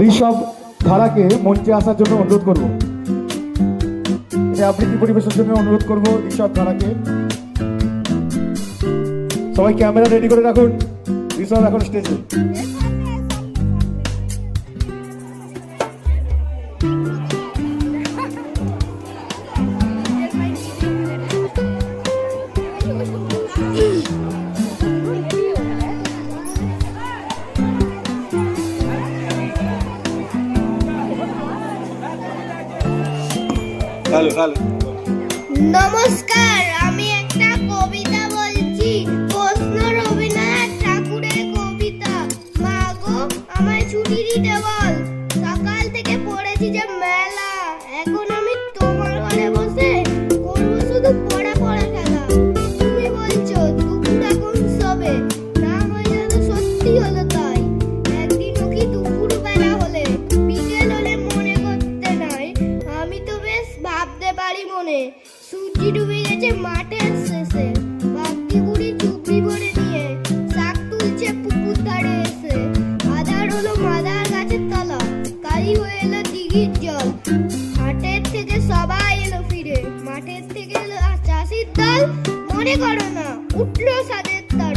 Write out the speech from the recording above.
ঋষভ ধারাকে মঞ্চে আসার জন্য অনুরোধ করব। আবৃত্তি পরিবেশের জন্য অনুরোধ করব ঋষভ ধারাকে। সবাই ক্যামেরা রেডি করে রাখুন। ঋষভ এখন স্টেজে। নমস্কার, আমি একটা কবিতা বলছি। প্রশ্ন রবীন্দ্রনাথ ঠাকুরের কবিতা। মা গো, আমায় ছুটি দিতে বল, সকাল থেকে পড়েছি যে মেলা। এখন আমি তোমার ঘরে বসে করবো শুধু পড়া পড়া খেলা। তুমি বলছো দুপুর এখন সবে, না হয় যেন সত্যি হলো তাই। একদিনও কি দুপুর বেলা হলে বিকেল হলে মনে করতে নাই। আমি তো বেশ ভাবতে পারি মনে, সূর্যি ডুবে গেছে মাঠের শেষে। বাগদি বুড়ি চুবড়ি ভরে নিয়ে শাক তুলছে পুকুর ধারে এসে। আধার হলো মাদার গাছের তলা, কালি হয়ে এলো দিঘির জল। হাটের থেকে সবাই এলো ফিরে, মাঠের থেকে এলো চাষির দল। মনে করো না, উঠলো সাদের তাল।